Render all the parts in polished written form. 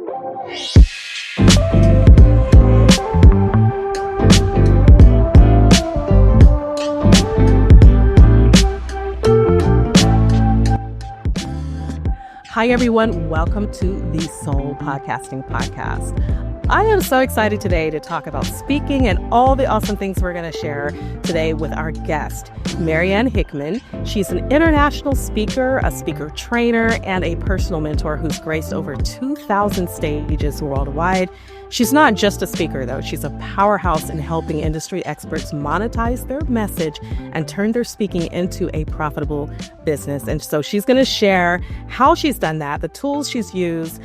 Hi, everyone. Welcome to the Soul Podcasting Podcast. I am so excited today to talk about speaking and all the awesome things we're going to share today with our guest, Marianne Hickman. She's an international speaker, a speaker trainer, and a personal mentor who's graced over 2,000 stages worldwide. She's not just a speaker, though. She's a powerhouse in helping industry experts monetize their message and turn their speaking into a profitable business. And so she's going to share how she's done that, the tools she's used,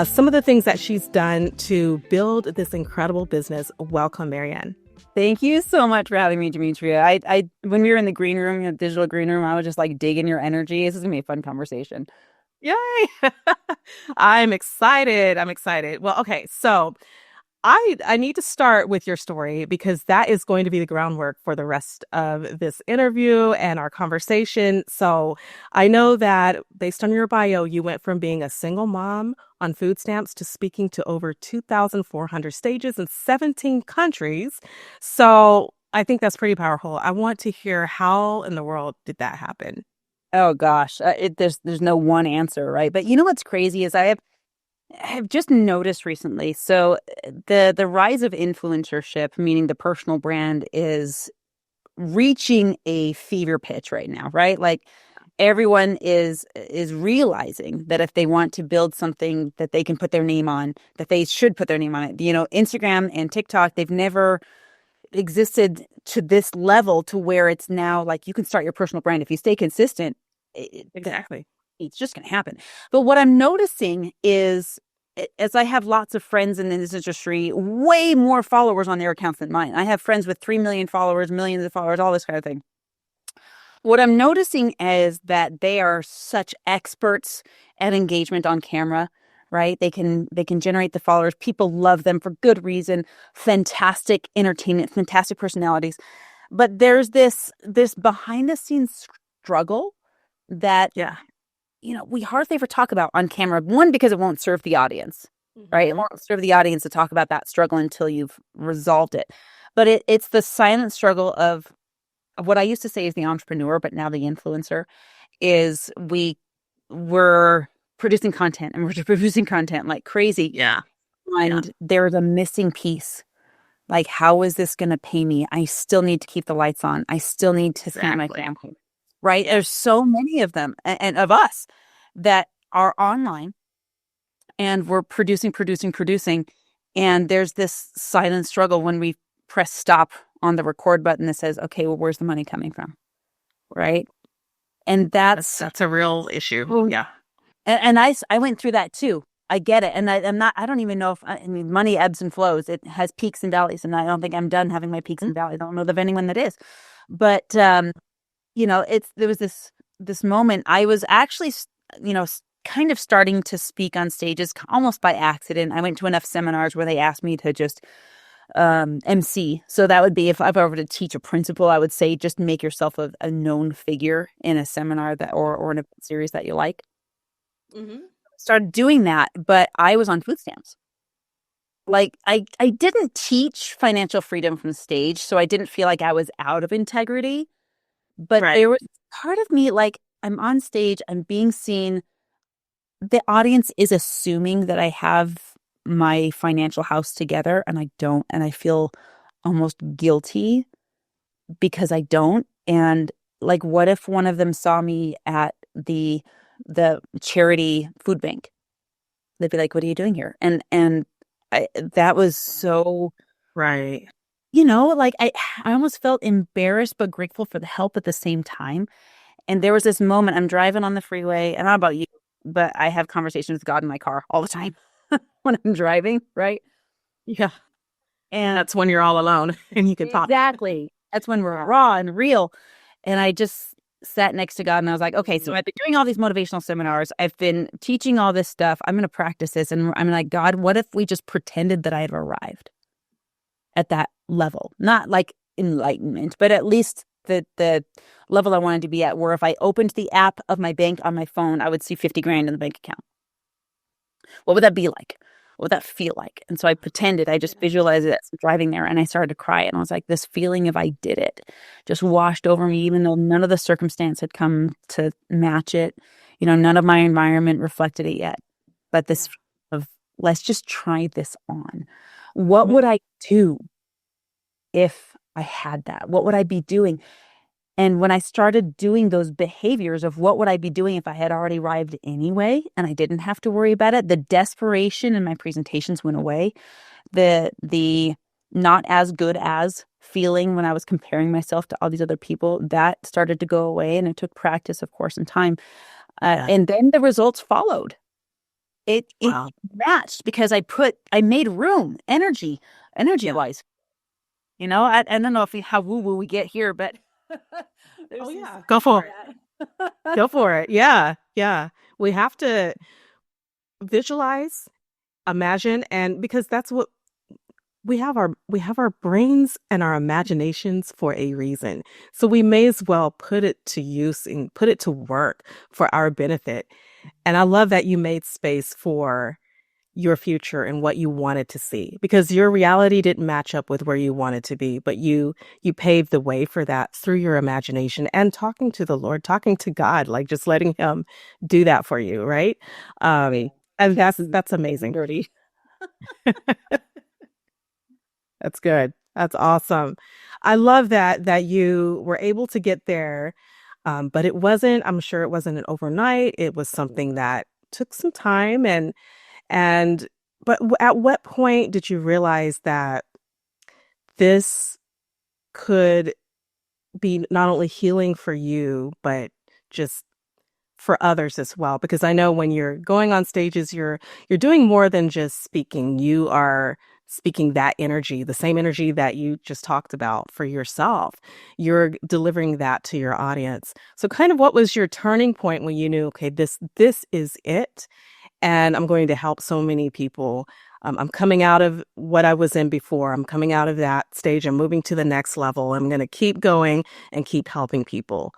some of the things that she's done to build this incredible business. Welcome, Marianne. Thank you so much for having me, Demetria. I when we were in the green room, the digital green room, I was just like digging your energy. This is going to be a fun conversation. Yay! I'm excited. Well, okay, so I need to start with your story because that is going to be the groundwork for the rest of this interview and our conversation. So I know that based on your bio, you went from being a single mom on food stamps to speaking to over 2,400 stages in 17 countries. So I think that's pretty powerful. I want to hear how in the world did that happen? Oh gosh, there's no one answer, right? But you know what's crazy is I have just noticed recently. So the rise of influencership, meaning the personal brand, is reaching a fever pitch right now, right? Like everyone is realizing that if they want to build something that they can put their name on, that they should put their name on it. You know, Instagram and TikTok, they've never existed to this level to where it's now like you can start your personal brand if you stay consistent. Exactly. It's just going to happen. But what I'm noticing is, as I have lots of friends in this industry, way more followers on their accounts than mine. I have friends with 3 million followers, millions of followers, all this kind of thing. What I'm noticing is that they are such experts at engagement on camera, right? They can generate the followers. People love them for good reason. Fantastic entertainment, fantastic personalities. But there's this behind the scenes struggle that, you know, we hardly ever talk about on camera. One, because it won't serve the audience, right? It won't serve the audience to talk about that struggle until you've resolved it. But it's the silent struggle of what I used to say is the entrepreneur, but now the influencer, is we're producing content and we're producing content like crazy. Yeah. And there's a missing piece. Like, how is this going to pay me? I still need to keep the lights on. I still need to scan my family. Right? There's so many of them and of us that are online and we're producing. And there's this silent struggle when we press stop on the record button that says, okay, well, where's the money coming from? Right. And that's a real issue. Yeah. And I went through that too. I get it. And I don't even know if money ebbs and flows. It has peaks and valleys. And I don't think I'm done having my peaks and valleys. I don't know of anyone that is. But, you know, there was this moment. I was actually, you know, kind of starting to speak on stages almost by accident. I went to enough seminars where they asked me to just MC. So that would be if I were to teach a principle, I would say just make yourself a known figure in a seminar that or in a series that you like. Mm-hmm. Started doing that, but I was on food stamps. Like I didn't teach financial freedom from the stage, so I didn't feel like I was out of integrity. But there was part of me, like, I'm on stage, I'm being seen. The audience is assuming that I have my financial house together, and I don't. And I feel almost guilty because I don't. And like, what if one of them saw me at the charity food bank? They'd be like, what are you doing here? And that was so, right. You know, like I almost felt embarrassed but grateful for the help at the same time. And there was this moment, I'm driving on the freeway, and I don't know about you, but I have conversations with God in my car all the time when I'm driving, right? Yeah. And that's when you're all alone and you can talk. Exactly. That's when we're raw and real. And I just sat next to God and I was like, okay, so I've been doing all these motivational seminars. I've been teaching all this stuff. I'm going to practice this. And I'm like, God, what if we just pretended that I had arrived at that level? Not like enlightenment, but at least the level I wanted to be at, where if I opened the app of my bank on my phone, I would see 50 grand in the bank account. What would that be like? what would that feel like? And so I pretended, I just visualized it as driving there, and I started to cry. And I was like, this feeling of I did it just washed over me, even though none of the circumstance had come to match it. None of my environment reflected it yet. But this of let's just try this on. What would I do if I had that? What would I be doing? And when I started doing those behaviors of what would I be doing if I had already arrived anyway, and I didn't have to worry about it, the desperation in my presentations went away. The not as good as feeling when I was comparing myself to all these other people, that started to go away. And it took practice, of course, and time. And then the results followed. It matched because I made room, energy wise. I don't know how woo woo we get here, but go for it. Go for it. Yeah. We have to visualize, imagine, and because that's what we have our brains and our imaginations for a reason. So we may as well put it to use and put it to work for our benefit. And I love that you made space for your future and what you wanted to see, because your reality didn't match up with where you wanted to be, but you paved the way for that through your imagination and talking to the Lord, talking to God, like just letting him do that for you, right? And that's amazing. Dirty. That's good. That's awesome. I love that you were able to get there. But I'm sure it wasn't an overnight. It was something that took some time but at what point did you realize that this could be not only healing for you, but just for others as well? Because I know when you're going on stages, you're doing more than just speaking. You are speaking that energy, the same energy that you just talked about for yourself. You're delivering that to your audience. So kind of what was your turning point when you knew, okay, this is it, and I'm going to help so many people. I'm coming out of what I was in before. I'm coming out of that stage. I'm moving to the next level. I'm going to keep going and keep helping people.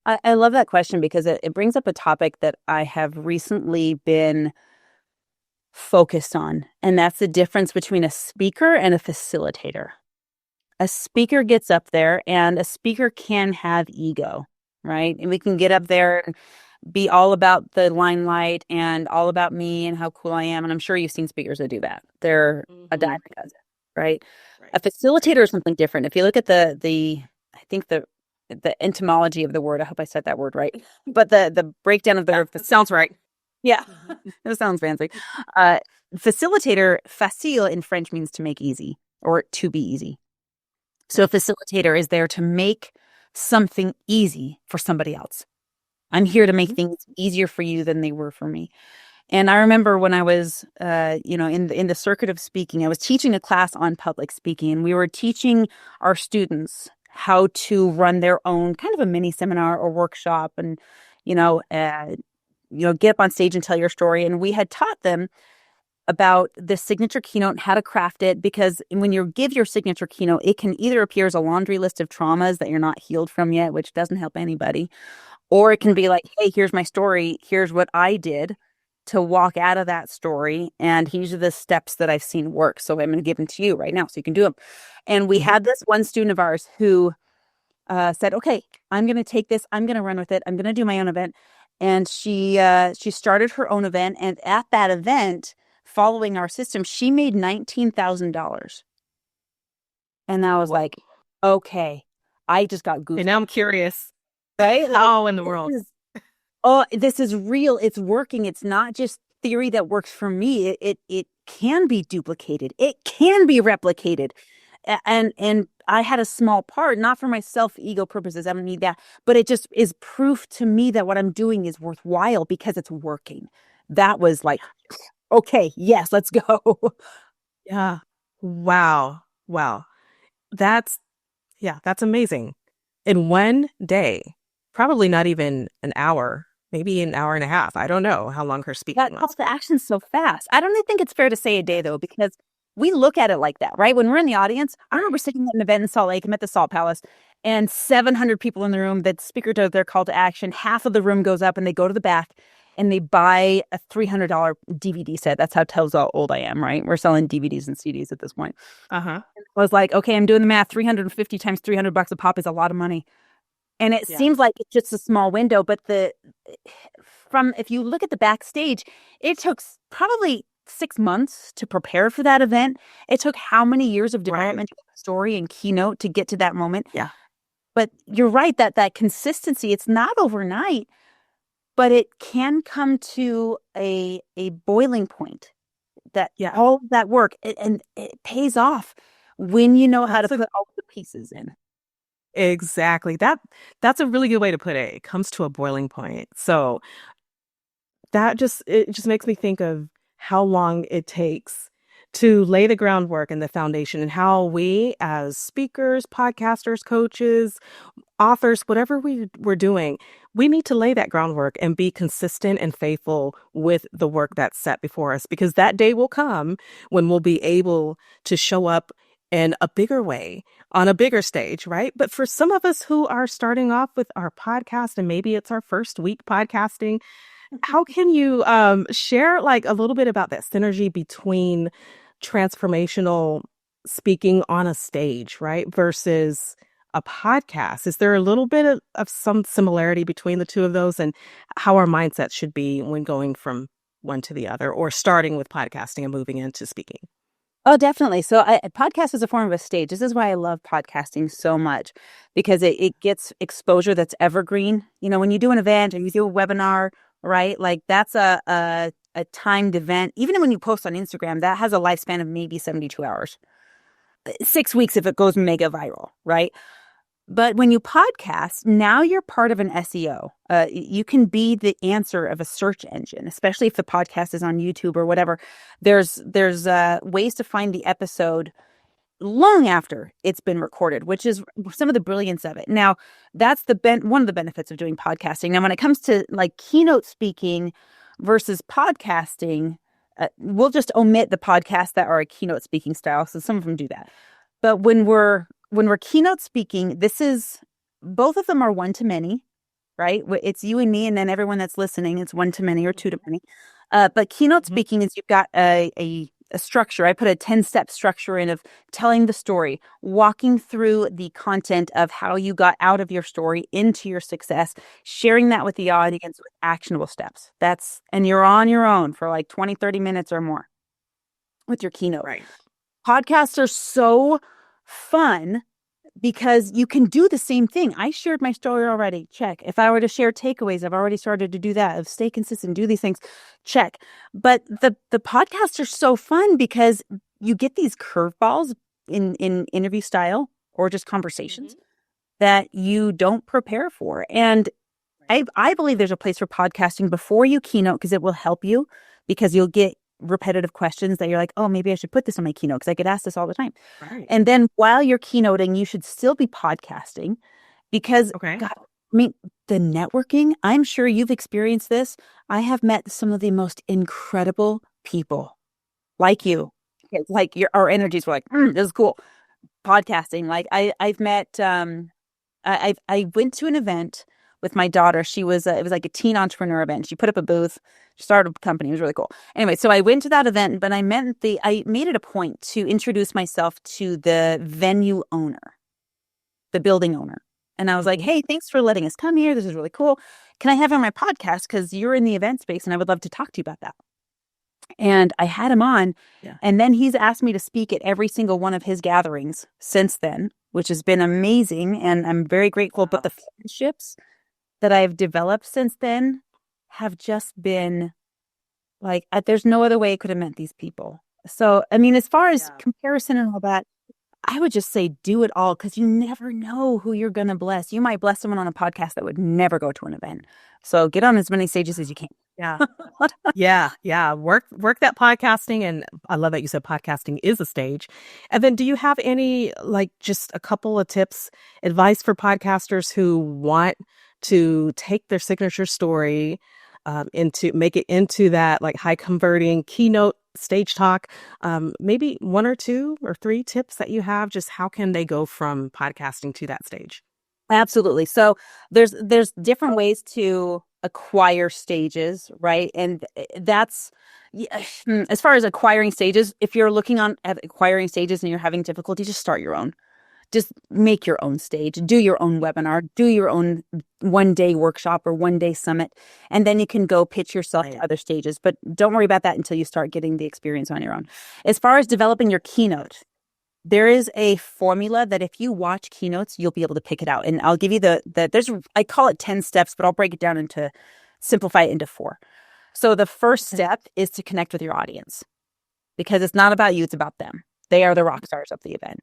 I love that question because it brings up a topic that I have recently been focused on, and that's the difference between a speaker and a facilitator. A speaker gets up there, and a speaker can have ego, right? And we can get up there and be all about the limelight and all about me and how cool I am. And I'm sure you've seen speakers that do that. They're a dime a dozen, right? A facilitator is something different. If you look at I think the etymology of the word, I hope I said that word right, but the breakdown of the sounds right. Yeah, it sounds fancy. Facilitator, facile in French means to make easy or to be easy. So a facilitator is there to make something easy for somebody else. I'm here to make things easier for you than they were for me. And I remember when I was, in the circuit of speaking, I was teaching a class on public speaking, and we were teaching our students how to run their own kind of a mini seminar or workshop, and get up on stage and tell your story. And we had taught them about the signature keynote, how to craft it, because when you give your signature keynote, it can either appear as a laundry list of traumas that you're not healed from yet, which doesn't help anybody, or it can be like, hey, here's my story. Here's what I did to walk out of that story. And these are the steps that I've seen work. So I'm going to give them to you right now so you can do them. And we had this one student of ours who said, okay, I'm going to take this. I'm going to run with it. I'm going to do my own event. And she started her own event. And at that event, following our system, she made $19,000. And I was like, okay, I just got goosebumps. And now I'm curious. Right? How in the world? This is real. It's working. It's not just theory that works for me. It can be duplicated. It can be replicated. And I had a small part, not for my self-ego purposes. I don't need that. But it just is proof to me that what I'm doing is worthwhile because it's working. That was like, okay, yes, let's go. Yeah. Wow. That's amazing. In one day, probably not even an hour, maybe an hour and a half. I don't know how long her speaking was. That call to action's so fast. I don't even think it's fair to say a day, though, because we look at it like that, right? When we're in the audience, I remember sitting at an event in Salt Lake. I'm at the Salt Palace, and 700 people in the room. The speaker does their call to action. Half of the room goes up, and they go to the back. and they buy a $300 DVD set. That's how it tells how old I am, right? We're selling DVDs and CDs at this point. Uh-huh. I was like, okay, I'm doing the math. 350 times $300 a pop is a lot of money. And it Yeah. seems like it's just a small window, but if you look at the backstage, it took probably 6 months to prepare for that event. It took how many years of development, story, and keynote to get to that moment. Yeah. But you're right that consistency, it's not overnight, but it can come to a boiling point that all of that work, and it pays off when you know how to put all the pieces in. Exactly. That's a really good way to put it. It comes to a boiling point. So it just makes me think of how long it takes to lay the groundwork and the foundation, and how we as speakers, podcasters, coaches, authors, whatever we're doing, we need to lay that groundwork and be consistent and faithful with the work that's set before us, because that day will come when we'll be able to show up in a bigger way on a bigger stage, right? But for some of us who are starting off with our podcast, and maybe it's our first week podcasting, how can you share like a little bit about that synergy between transformational speaking on a stage, right, versus a podcast? Is there a little bit of some similarity between the two of those, and how our mindset should be when going from one to the other, or starting with podcasting and moving into speaking? Oh, definitely. So a podcast is a form of a stage. This is why I love podcasting so much, because it gets exposure that's evergreen. You know, when you do an event or you do a webinar, right? Like that's a timed event. Even when you post on Instagram, that has a lifespan of maybe 72 hours. 6 weeks if it goes mega viral, right? But when you podcast, now you're part of an SEO. You can be the answer of a search engine, especially if the podcast is on YouTube or whatever. There's ways to find the episode long after it's been recorded, which is some of the brilliance of it. Now, that's one of the benefits of doing podcasting. Now, when it comes to like keynote speaking versus podcasting, we'll just omit the podcasts that are a keynote speaking style. So some of them do that. But when we're keynote speaking, both of them are one to many, right? It's you and me, and then everyone that's listening, it's one to many or two to many. But keynote speaking is you've got a structure. I put a 10-step structure in of telling the story, walking through the content of how you got out of your story into your success, sharing that with the audience with actionable steps. And you're on your own for like 20, 30 minutes or more with your keynote. Right. Podcasts are so fun because you can do the same thing. I shared my story already. Check. If I were to share takeaways, I've already started to do that. Of stay consistent, do these things. Check. But the podcasts are so fun because you get these curveballs in interview style or just conversations that you don't prepare for. And I believe there's a place for podcasting before you keynote, because it will help you, because you'll get repetitive questions that you're like, oh, maybe I should put this on my keynote because I get asked this all the time. Right. And then while you're keynoting, you should still be podcasting, because God, I mean, the networking, I'm sure you've experienced this. I have met some of the most incredible people like you. Like our energies were like, this is cool. Podcasting. Like I've met, I went to an event with my daughter. It was like a teen entrepreneur event. She put up a booth, she started a company. It was really cool. Anyway, so I went to that event, but I made it a point to introduce myself to the venue owner, the building owner. And I was like, hey, thanks for letting us come here. This is really cool. Can I have you on my podcast? Because you're in the event space and I would love to talk to you about that. And I had him on. Yeah. And then he's asked me to speak at every single one of his gatherings since then, which has been amazing. And I'm very grateful. But the friendships that I've developed since then have just been like, there's no other way I could have met these people. So, I mean, as far as comparison and all that, I would just say do it all, because you never know who you're going to bless. You might bless someone on a podcast that would never go to an event. So get on as many stages as you can. Yeah. Yeah. Work that podcasting. And I love that you said podcasting is a stage. And then do you have any, like, just a couple of tips, advice for podcasters who want to take their signature story make it into that like high converting keynote stage talk? Maybe 1 or 2 or 3 tips that you have, just how can they go from podcasting to that stage? Absolutely. So there's different ways to acquire stages, right? And that's, as far as acquiring stages, if you're looking at acquiring stages and you're having difficulty, just start your own. Just make your own stage, do your own webinar, do your own one-day workshop or one-day summit, and then you can go pitch yourself to other stages. But don't worry about that until you start getting the experience on your own. As far as developing your keynote, there is a formula that if you watch keynotes, you'll be able to pick it out. And I'll give you I call it 10 steps, but I'll break it down simplify it into 4. So the first step is to connect with your audience, because it's not about you, it's about them. They are the rock stars of the event.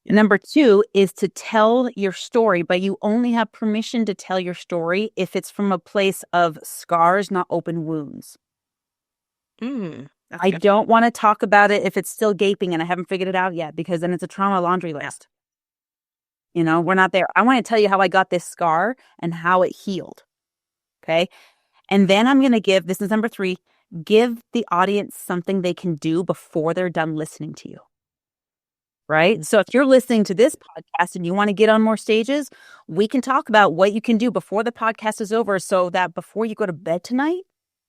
Number 2 is to tell your story, but you only have permission to tell your story if it's from a place of scars, not open wounds. I don't want to talk about it if it's still gaping and I haven't figured it out yet, because then it's a trauma laundry list. You know, we're not there. I want to tell you how I got this scar and how it healed. Okay. And then I'm going to give, this is number 3, give the audience something they can do before they're done listening to you. Right? So if you're listening to this podcast and you want to get on more stages, we can talk about what you can do before the podcast is over, so that before you go to bed tonight,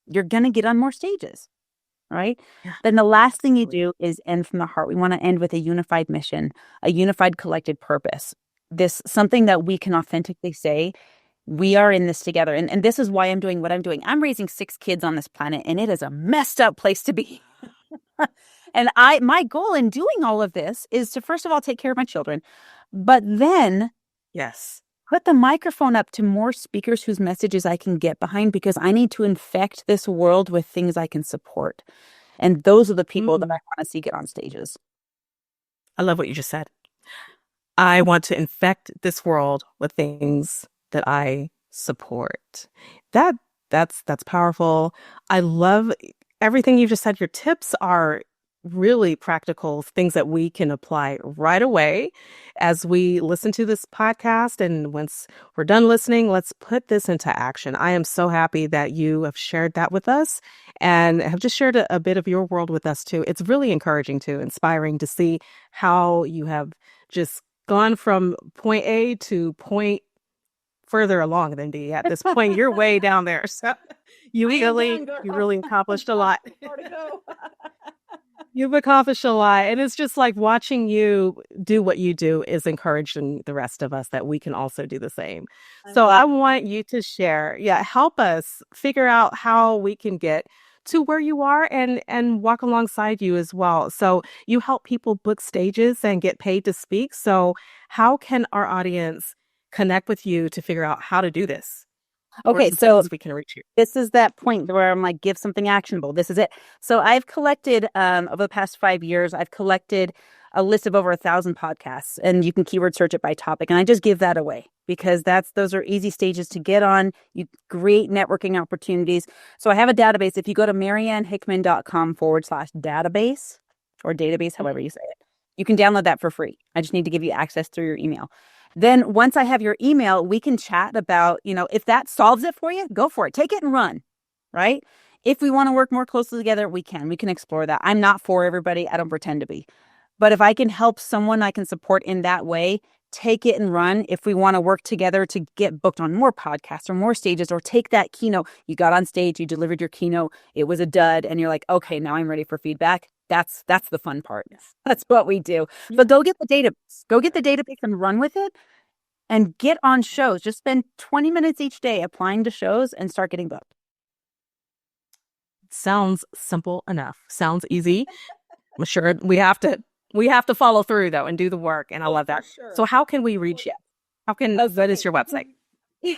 you're going to get on more stages. Right? Yeah. Then the last thing you do is end from the heart. We want to end with a unified mission, a unified collected purpose. This something that we can authentically say, we are in this together. And this is why I'm doing what I'm doing. I'm raising 6 kids on this planet, and it is a messed up place to be. And my goal in doing all of this is to, first of all, take care of my children, but then put the microphone up to more speakers whose messages I can get behind, because I need to infect this world with things I can support. And those are the people that I want to see get on stages. I love what you just said. I want to infect this world with things that I support. That's powerful. I love everything you just said. Your tips are really practical, things that we can apply right away as we listen to this podcast. And once we're done listening, let's put this into action. I am so happy that you have shared that with us and have just shared a bit of your world with us too. It's really encouraging too, inspiring to see how you have just gone from point A to point further along than B. At this point, you're way down there. So you really accomplished a lot. You've accomplished a lot. And it's just like watching you do what you do is encouraging the rest of us that we can also do the same. So I want you to share, help us figure out how we can get to where you are and walk alongside you as well. So you help people book stages and get paid to speak. So how can our audience connect with you to figure out how to do this? Okay, so we can reach you. This is that point where I'm like, give something actionable. This is it. So I've collected, over the past 5 years, I've collected a list of over 1,000 podcasts, and you can keyword search it by topic. And I just give that away because those are easy stages to get on. You create networking opportunities. So I have a database. If you go to mariannehickman.com/database or database, however you say it, you can download that for free. I just need to give you access through your email. Then once I have your email, we can chat about, if that solves it for you, go for it. Take it and run, right? If we want to work more closely together, we can explore that. I'm not for everybody. I don't pretend to be. But if I can help someone I can support in that way, take it and run. If we want to work together to get booked on more podcasts or more stages, or take that keynote, you got on stage, you delivered your keynote, it was a dud, and you're like, okay, now I'm ready for feedback. That's the fun part. That's what we do. But go get the database. Go get the database and run with it and get on shows. Just spend 20 minutes each day applying to shows and start getting booked. Sounds simple enough. Sounds easy. I'm sure we have to follow through though and do the work. And I love that. Sure. So how can we reach you? What is your website?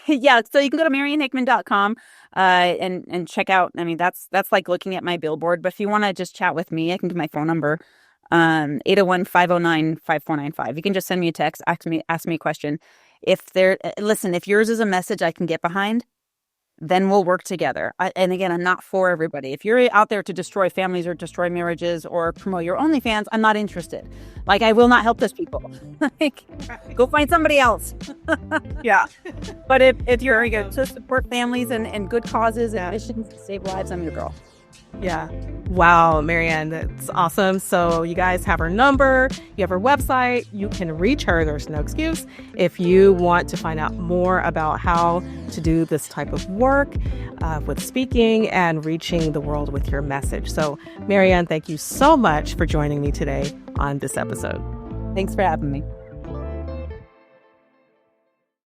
Yeah, so you can go to mariannehickman.com and check out. I mean, that's like looking at my billboard. But if you want to just chat with me, I can give my phone number, 801-509-5495. You can just send me a text, ask me a question. If yours is a message I can get behind, then we'll work together. And again, I'm not for everybody. If you're out there to destroy families or destroy marriages or promote your OnlyFans, I'm not interested. Like, I will not help those people. Go find somebody else. Yeah. But if you're to support families and good causes and missions to save lives, I'm your girl. Yeah. Wow, Marianne, that's awesome. So you guys have her number, you have her website, you can reach her. There's no excuse. If you want to find out more about how to do this type of work with speaking and reaching the world with your message. So Marianne, thank you so much for joining me today on this episode. Thanks for having me.